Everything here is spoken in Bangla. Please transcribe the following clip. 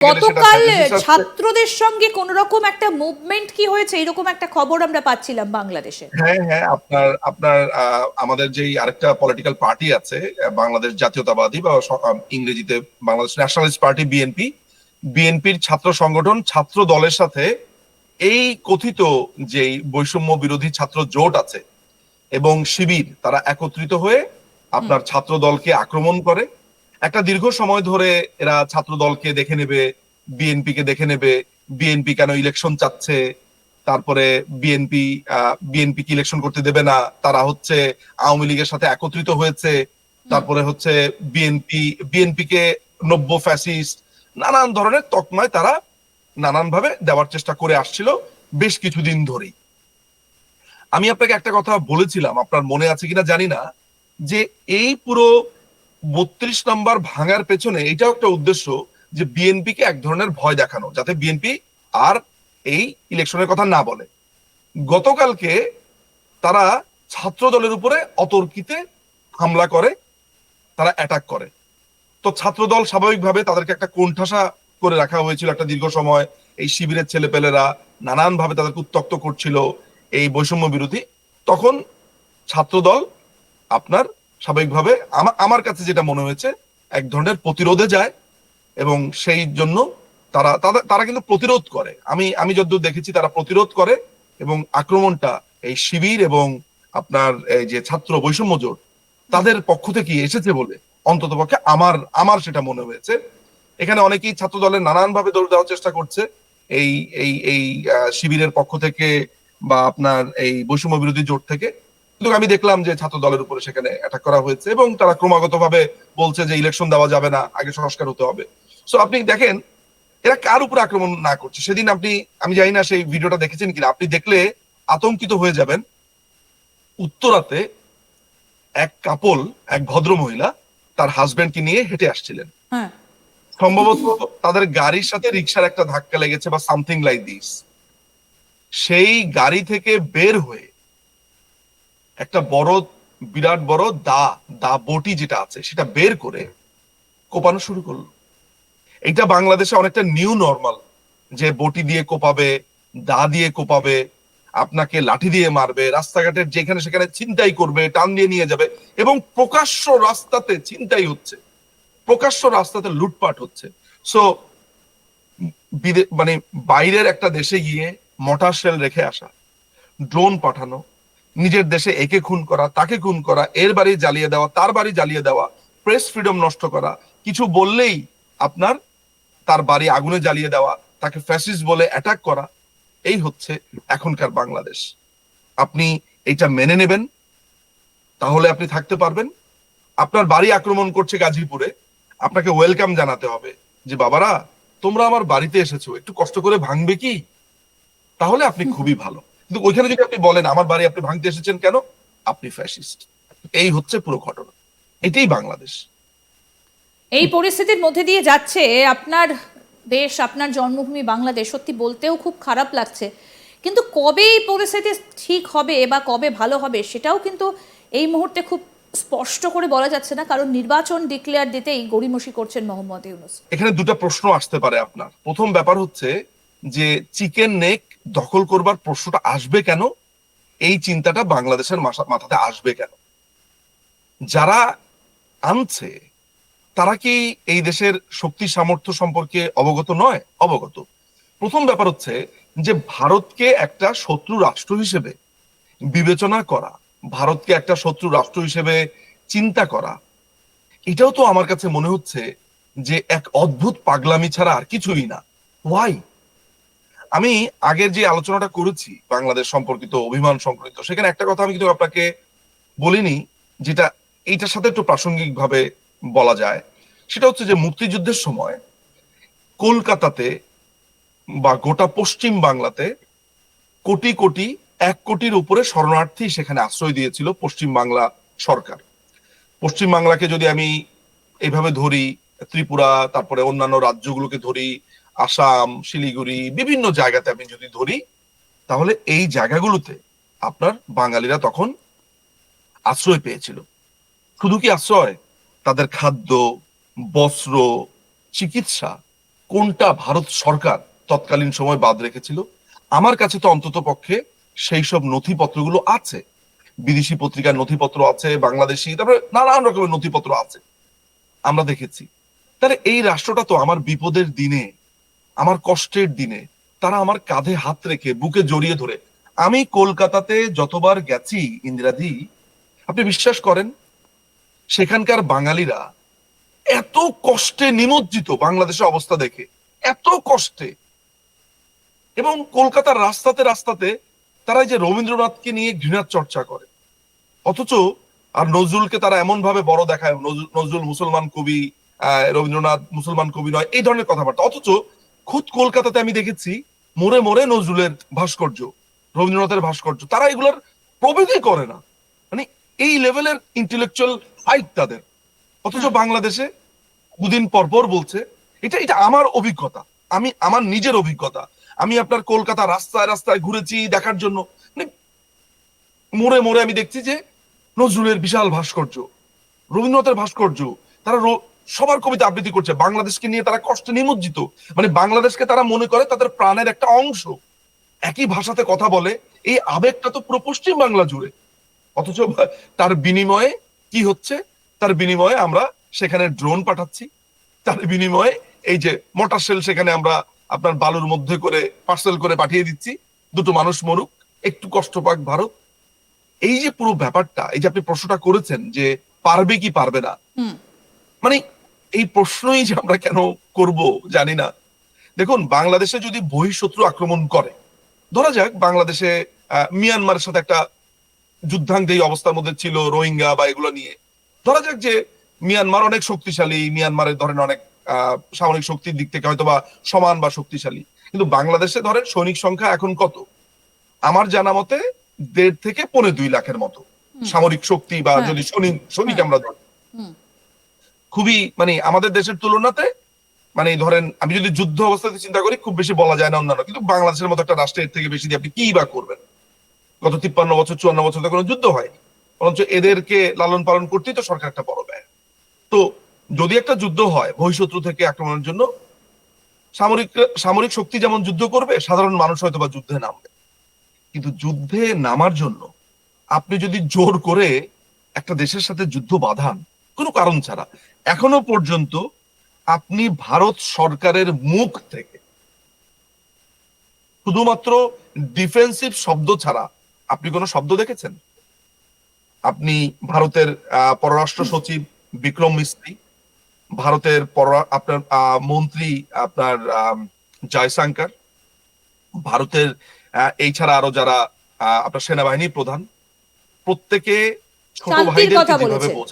গেলে সেটা গতকাল ফ্যাসিস্ট। ছাত্রদের সঙ্গে কোন রকম একটা মুভমেন্ট কি হয়েছে এরকম একটা খবর আমরা পাচ্ছিলাম বাংলাদেশে। হ্যাঁ, হ্যাঁ, আপনার আপনার আমাদের যেই আরেকটা পলিটিক্যাল পার্টি আছে, বাংলাদেশ জাতীয়তাবাদী বা ইংরেজিতে বাংলাদেশ ন্যাশনালিস্ট পার্টি, বিএনপি। বিএনপির ছাত্র সংগঠন ছাত্র দলের সাথে এই কথিত যেই বৈষম্য বিরোধী ছাত্র জোট আছে এবং শিবির, তারা একত্রিত হয়ে হুম। আপনার ছাত্র দলকে আক্রমণ করে। একটা দীর্ঘ সময় ধরে এরা ছাত্র দলকে দেখে নেবে, বিএনপি কে দেখে নেবে, বিএনপি কেন ইলেকশন চাচ্ছে, তারপরে বিএনপি কি ইলেকশন করতে দেবে না, তারা হচ্ছে আওয়ামী লীগের সাথে একত্রিত হয়েছে, হুম। তারপরে হচ্ছে বিএনপি কে নব্য ফ্যাসিস্ট, নানান ধরনের তকমায় তারা নানান ভাবে দেওয়ার চেষ্টা করে আসছিল বেশ কিছুদিন ধরেই। আমি আপনাকে একটা কথা বলেছিলাম, আপনার মনে আছে কিনা জানি না, যে এই পুরো 32 নম্বর ভাঙার পেছনে এটাও একটা উদ্দেশ্য, যে বিএনপি কে এক ধরনের ভয় দেখানো, যাতে বিএনপি আর এই ইলেকশনের কথা না বলে। গতকালকে তারা ছাত্র দলের উপরে অতর্কিতে হামলা করে, তারা অ্যাটাক করে। তো ছাত্র দল স্বাভাবিকভাবে তাদেরকে একটা কোণঠাসা করে রাখা হয়েছিল একটা দীর্ঘ সময়। এই শিবিরের ছেলেপেলেরা নানান ভাবে তাদেরকে উত্তক্ত করছিল এই বৈষম্য বিরোধী। তখন ছাত্র দল আপনার স্বাভাবিকভাবে আমার কাছে যেটা মনে হয়েছে, এক ধরনের প্রতিরোধে যায় এবং সেই জন্য তারা কিন্তু প্রতিরোধ করে। আমি যতদূর দেখেছি তারা প্রতিরোধ করে এবং আক্রমণটা এই শিবির এবং আপনার এই যে ছাত্র বৈষম্য জোট তাদের পক্ষ থেকে এসেছে বলে অন্তত পক্ষে আমার আমার সেটা মনে হয়েছে। এখানে অনেকেই ছাত্র দলের নানান ভাবে দৌড় দেওয়ার চেষ্টা করছে এই এই শিবিরের পক্ষ থেকে বা আপনার এই বৈষম্য বিরোধী জোট থেকে। কিন্তু আমি দেখলাম যে ছাত্র দলের উপরে সেখানে অ্যাটাক করা হয়েছে এবং তারা ক্রমাগত ভাবে বলছে যে ইলেকশন দেওয়া যাবে না, আগে সংস্কার হতে হবে। সো আপনি দেখেন এরা কার উপর আক্রমণ না করছে। সেদিন আমি জানি না সেই ভিডিওটা দেখেছেন কিনা, আপনি দেখলে আতঙ্কিত হয়ে যাবেন। উত্তরাতে এক কাপল, এক ভদ্র মহিলা তার হাজবেন্ডকে নিয়ে হেঁটে আসছিলেন। হ্যাঁ। সম্ভবত তাদের গাড়ির সাথে রিক্সার একটা ধাক্কা লেগেছে বা সামথিং লাইক দিস। সেই গাড়ি থেকে বের হয়ে একটা বিরাট বড় দা দা বটি যেটা আছে সেটা বের করে কোপানো শুরু করলো। এটা বাংলাদেশে অনেকটা নিউ নর্মাল, যে বটি দিয়ে কোপাবে, দা দিয়ে কোপাবে, আপনাকে লাঠি দিয়ে মারবে, রাস্তাঘাটের যেখানে সেখানে ছিনতাই করবে, টান দিয়ে নিয়ে যাবে এবং প্রকাশ্য রাস্তাতে ছিনতাই হচ্ছে, প্রকাশ্য রাস্তাতে লুটপাট হচ্ছে। সো মানে বাইরের একটা দেশে গিয়ে মর্টার শেল রেখে আসা, ড্রোন পাঠানো, নিজের দেশে একে খুন করা, তাকে খুন করা, এর বাড়ি জ্বালিয়ে দেওয়া, তার বাড়ি জ্বালিয়ে দেওয়া, প্রেস ফ্রিডম নষ্ট করা, কিছু বললেই আপনার তার বাড়ি আগুনে জ্বালিয়ে দেওয়া, তাকে ফ্যাসিস্ট বলে অ্যাটাক করা, এই হচ্ছে এখনকার বাংলাদেশ। আপনি এটা মেনে নেবেন, তাহলে আপনি থাকতে পারবেন। আপনার বাড়ি আক্রমণ করছে গাজীপুরে, আপনাকে ওয়েলকাম জানাতে হবে যে বাবারা তোমরা আমার বাড়িতে এসেছো, একটু কষ্ট করে ভাঙবে কি, তাহলে আপনি খুবই ভালো। কিন্তু ওইখানে যদি আপনি বলেন আমার বাড়ি আপনি ভাঙতে এসেছেন কেন, আপনি ফ্যাসিস্ট। এই হচ্ছে পুরো ঘটনা। এটাই বাংলাদেশ। এই পরিস্থিতির মধ্যে দিয়ে যাচ্ছে আপনার দেশ, আপনার জন্মভূমি বাংলাদেশ, সত্যি বলতেও খুব খারাপ লাগছে। কিন্তু কবে এই পরিস্থিতি ঠিক হবে বা কবে ভালো হবে সেটাও কিন্তু এই মুহূর্তে খুব স্পষ্ট করে বলা যাচ্ছে না, কারণ নির্বাচন ডিক্লেয়ার দিতেই গড়িমসি করছেন মোহাম্মদ ইউনূস। এখানে দুটো প্রশ্ন আসতে পারে আপনার। প্রথম ব্যাপার হচ্ছে যে চিকেন নেক দখল করবার প্রশ্নটা আসবে কেন, এই চিন্তাটা বাংলাদেশের মাথাতে আসবে কেন? যারা আনছে তারা কি এই দেশের শক্তি সামর্থ্য সম্পর্কে অবগত নয়? অবগত। প্রথম ব্যাপার হচ্ছে যে ভারতকে একটা শত্রু রাষ্ট্র হিসেবে বিবেচনা করা, ভারতকে একটা শত্রু রাষ্ট্র হিসেবে চিন্তা করা, এটাও তো আমার কাছে মনে হচ্ছে যে এক অদ্ভুত পাগলামি ছাড়া আর কিছুই না। ওয়াই? আমি আগের যে আলোচনাটা করেছি বাংলাদেশ সম্পর্কিত, অভিমান সম্পর্কিত, সেখানে একটা কথা আমি কিন্তু আপনাকে বলিনি, যেটা এইটার সাথে একটু প্রাসঙ্গিক ভাবে বলা যায়। সেটা হচ্ছে যে মুক্তিযুদ্ধের সময় কলকাতাতে বা গোটা পশ্চিম বাংলাতে কোটি কোটি, 1 কোটির উপরে শরণার্থী সেখানে আশ্রয় দিয়েছিল পশ্চিম বাংলা সরকার। পশ্চিম বাংলাকে যদি আমি এইভাবে ধরি, ত্রিপুরা, তারপরে অন্যান্য রাজ্যগুলোকে ধরি, আসাম, শিলিগুড়ি, বিভিন্ন জায়গাতে আমি যদি ধরি, তাহলে এই জায়গাগুলোতে আপনার বাঙালিরা তখন আশ্রয় পেয়েছিল। শুধু কি আশ্রয়, তাদের খাদ্য, বস্ত্র, চিকিৎসা, কোনটা ভারত সরকার তৎকালীন সময় বাদ রেখেছিল? আমার কাছে তো অন্তত পক্ষে সেই সব নথিপত্রগুলো আছে। বিদেশি পত্রিকার নথিপত্র আছে, বাংলাদেশি, তারপরে নানান রকমের নথিপত্র আছে, আমরা দেখেছি। তাহলে এই রাষ্ট্রটা তো আমার বিপদের দিনে, আমার কষ্টের দিনে তারা আমার কাঁধে হাত রেখে বুকে জড়িয়ে ধরে, আমি কলকাতাতে যতবার গেছি ইন্দিরাদি, আপনি বিশ্বাস করেন সেখানকার বাঙালিরা এত কষ্টে নিমজ্জিত বাংলাদেশের অবস্থা দেখে, এত কষ্টে। এবং কলকাতার রাস্তাতে রাস্তাতে তারা এই যে রবীন্দ্রনাথকে নিয়ে ঘৃণার চর্চা করে, অথচ আর নজরুলকে তারা এমন ভাবে বড় দেখায়, নজরুল মুসলমান কবি, রবীন্দ্রনাথ মুসলমান কবি নয়, এই ধরনের কথাবার্তা। অথচ খুদ কলকাতাতে আমি দেখেছি মোড়ে মোড়ে নজরুলের ভাস্কর্য, রবীন্দ্রনাথের ভাস্কর্য, তারা এগুলোর প্রভেদই করে না। মানে এই লেভেলের ইন্টেলেকচুয়াল হাইট তাদের। অথচ বাংলাদেশে দুদিন পর পর বলছে, এটা এটা আমার অভিজ্ঞতা, আমি আমার নিজের অভিজ্ঞতা, আমি আপনার কলকাতা রাস্তায় রাস্তায় ঘুরেছি দেখার জন্য, মানে মোড়ে মোড়ে আমি দেখছি যে নজরুলের বিশাল ভাস্কর্য, রবীন্দ্রনাথের ভাস্কর্য, তারা সবার কবিতা আবৃত্তি করছে, বাংলাদেশকে নিয়ে তারা কষ্টে নিমজ্জিত, মানে বাংলাদেশকে তারা মনে করে তাদের প্রাণের একটা অংশ, একই ভাষাতে কথা বলে, এই আবেগটা তো পুরো পশ্চিম বাংলা জুড়ে। অথচ তার বিনিময়ে কি হচ্ছে? তার বিনিময়ে আমরা সেখানে ড্রোন পাঠাচ্ছি, তার বিনিময়ে এই যে মোটর সেল সেখানে আমরা আপনার বালুর মধ্যে করে পার্সেল করে পাঠিয়ে দিচ্ছি, দুটো মানুষ মরুক, একটু কষ্ট পাক ভারত। এই যে পুরো ব্যাপারটা, এই যে আপনি প্রশ্নটা করেছেন যে পারবে কি পারবে না, হুম। মানে এই প্রশ্নই যে আমরা কেন করব জানি না। দেখুন, বাংলাদেশে যদি বহিঃশত্রু আক্রমণ করে, ধরা যাক বাংলাদেশে মিয়ানমারের সাথে একটা যুদ্ধাঙ্গ এই অবস্থার মধ্যে ছিল রোহিঙ্গা বা এগুলো নিয়ে, ধরা যাক যে মিয়ানমার অনেক শক্তিশালী, মিয়ানমারের ধরেন অনেক সামরিক শক্তির দিক থেকে হয়তো বা সমান বা শক্তিশালী, কিন্তু বাংলাদেশে ধরেন সৈনিক সংখ্যা এখন কত? আমার জানা মতে 1.5 থেকে 2.25 লাখের মতো সামরিক শক্তি, বা হ্যাঁ। যদি সৈনিক হ্যাঁ। আমরা ধরি, হুম। খুবই মানে আমাদের দেশের তুলনাতে, মানে ধরেন আমি যদি যুদ্ধ অবস্থাতে চিন্তা করি খুব বেশি বলা যায় না অন্যান্য, কিন্তু বাংলাদেশের মতো একটা রাষ্ট্রের থেকে বেশি দিয়ে আপনি কি বা করবেন? গত 53 বছর 54 বছর তো কোনো যুদ্ধ হয়নি, বরঞ্চ এদেরকে লালন পালন করতেই তো সরকার একটা বড় ব্যয়। তো যদি একটা যুদ্ধ হয় বহিঃশত্রু থেকে আক্রমণের জন্য, সামরিক সামরিক শক্তি যেমন যুদ্ধ করবে, সাধারণ মানুষ হয়তো বা যুদ্ধে নামবে। কিন্তু যুদ্ধে নামার জন্য আপনি যদি জোর করে একটা দেশের সাথে যুদ্ধ বাঁধান কোনো কারণ ছাড়া, এখনো পর্যন্ত আপনি ভারত সরকারের মুখ থেকে শুধুমাত্র ডিফেন্সিভ শব্দ ছাড়া আপনি কোনো শব্দ দেখেছেন? আপনি ভারতের পররাষ্ট্র সচিব বিক্রম মিস্ত্রি, ভারতের আপনার মন্ত্রী আপনার জয়শঙ্কর, ভারতের এই ছাড়া আরো যারা আপনার সেনাবাহিনী প্রধান, প্রত্যেকে ছোট শান্তির ভাইদেরকে কথা যেভাবে বলেছে।